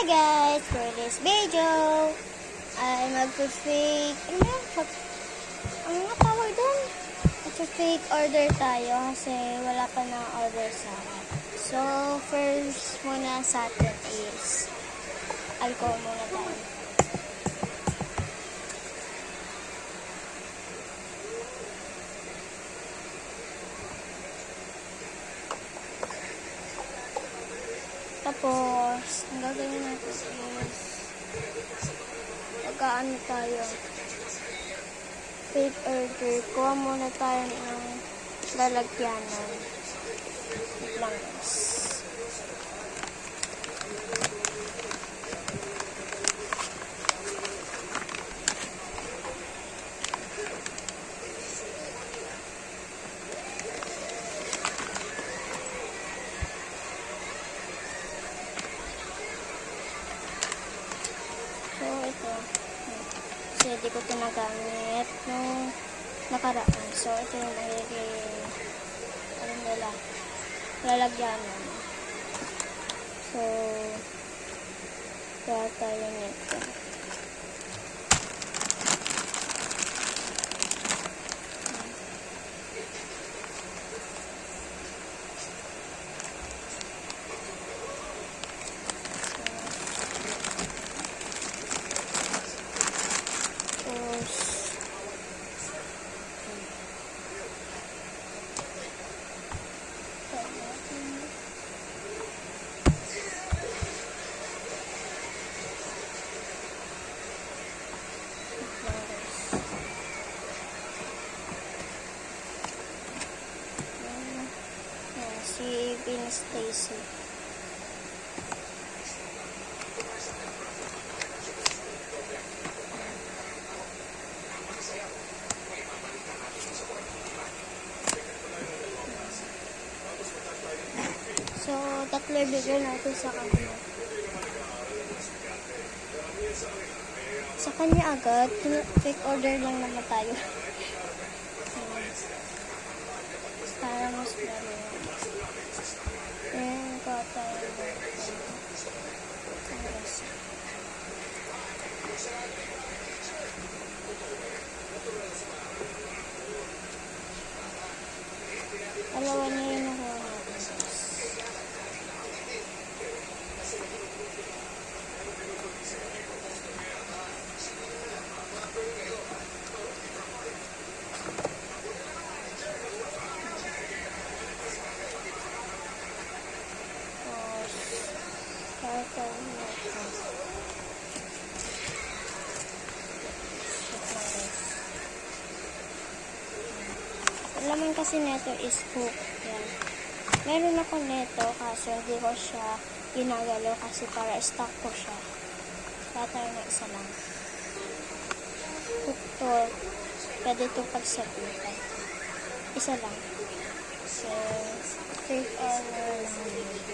guys! For this video, ay mag-fake, ano nga tawag doon? Mag-fake order tayo kasi wala pa na order sa akin. So, first muna sa atin is alcohol muna tayo. Tapos, ang gagawin natin is pagkaano tayo fake order, kuha muna tayo ng lalagyanan. Wait lang guys. So, ito. Kasi hindi ko ito nagamit nung nakaraan. So, ito yung lalagyanan. So, kaya tayo nito. Si Vin Stacy. So, tatlo bigay natin sa kanya. Sa kanya agad, fake order lang naman tayo. Para mas marami. Ayan, kuha tayo. Alawa niya yung nakuha natin. Laman kasi neto is hook. Yan. Meron ako neto kaso hindi ko siya ginagalaw kasi para stock ko siya. Kaya tayo na isa lang. Hook to. Pwede ito pagsabitan. Isa lang. So, fake order lang yun.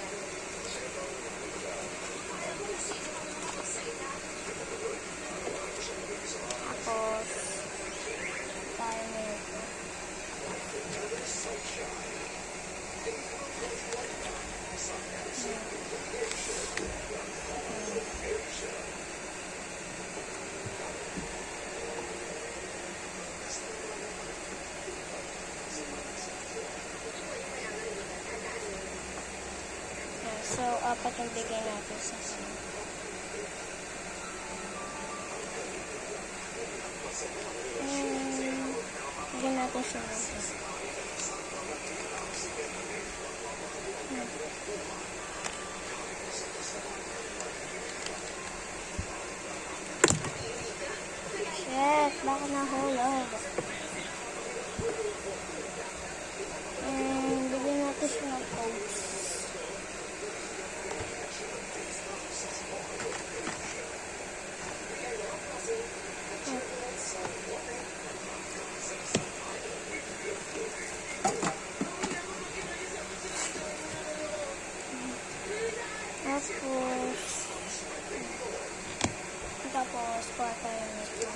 Tapos, tayo na ito. So, apat yung bigay natin sa kanya. Bigyan natin siya nito. Shit, baka nahulog. Bigyan natin siya ng post. Tapos, kuha tayo nito.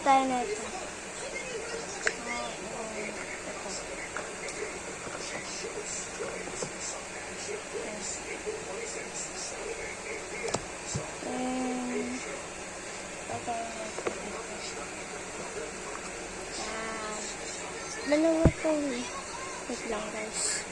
tayo na ito. Dalawa to. Wait lang guys.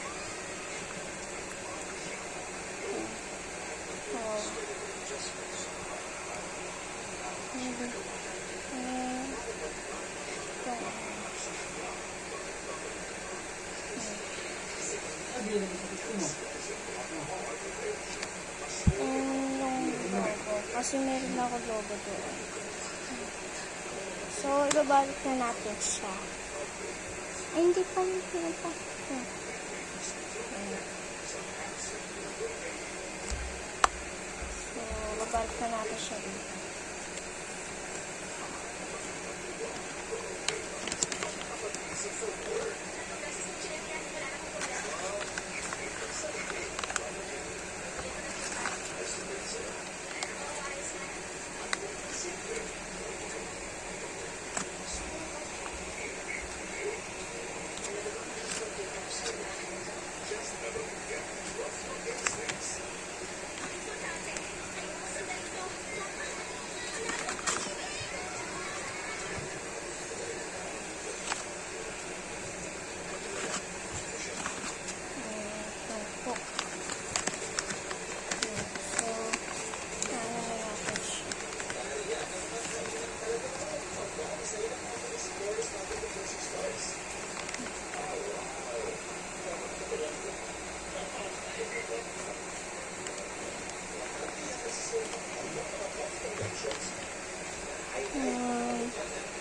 Kasi meron ako logo doon. So, ibabalik na natin siya. Ay, hindi pa. So, ibabalik na natin siya dito.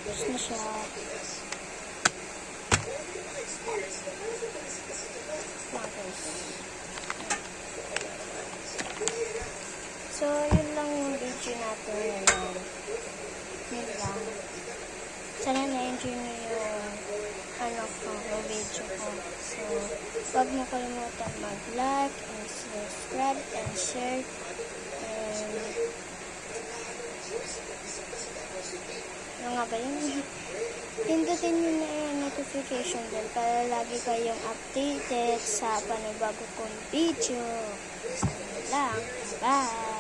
Tapos na siya. So, yun lang yung video natin ngayon. Yun lang. Sana na-enjoy niyo yung video ko. So, huwag niyo kalimutan mag-like and subscribe and share. And ano nga ba yun? Pindutin nyo na yung notification bell para lagi kayong updated sa panibago kong video. So, yun lang. Bye!